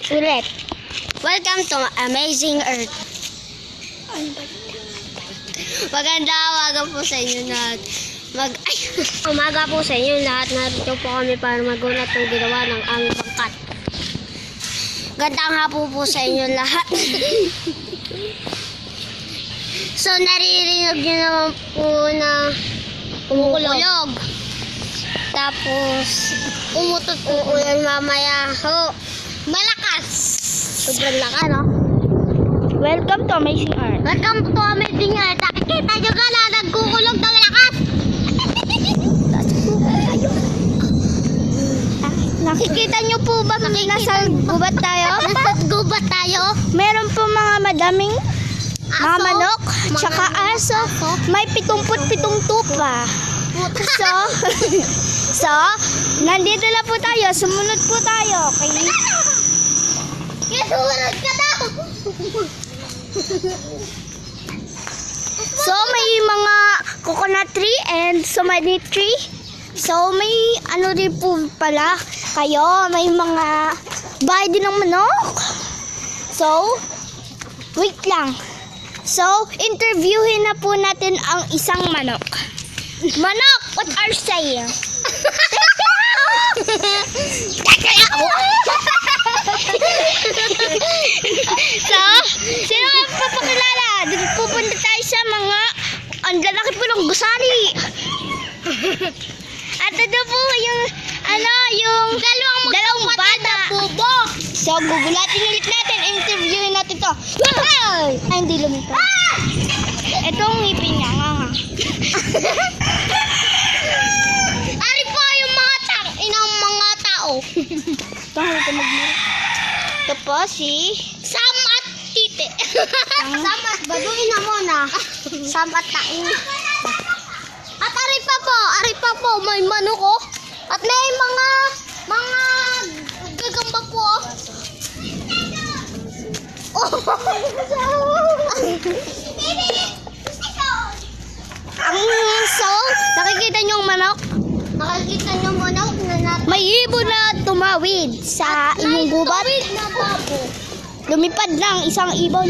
Ulit. Welcome to Amazing Earth. Magandang umaga po sa inyo lahat. Umaga po sa inyo lahat. Narito po kami para magulat ang ginawa ng aming pangkat. Gandang hapon po sa inyo lahat. So, naririnig nyo naman po na kumukulog. Tapos, uulan mamaya. Ho, malakas. Sobrang lakas, no? Welcome to Amazing Earth. Welcome to Amazing Earth. Nakikita nyo ka na nagkukulog na malakas. Nakikita nyo po ba nasa gubat tayo? Nasa gubat tayo? Meron po mga madaming mga manok, tsaka aso. May 77 tupa. So, nandito na po tayo. Sumunod po tayo. Sumunod ka daw! So, may mga coconut tree and so many tree. So, may ano rin po pala kayo. May mga bahay din ng manok. So, wait lang. So, interviewin na po natin ang isang manok. Manok, what are you saying? So, sino ang papakilala? Pupunta tayo sa mga ang lalaki po ng gusali. At ito po yung yung dalawang bata. So, gugulatin ulit natin. Interviewin natin to. Ay, hindi lumipad. Ito ang ngipin niya. Ari po yung mga inang mga tao. Ito po si Sam at Tite. Sam at baduin na muna. Sam at Tain. At ari pa po, may manok oh. At may mga gagamba po oh. So, nakikita niyo ang manok? Nakikita niyo manok na May ibon na tumawid sa inyong gubat. na babo. Lumipad lang isang ibon.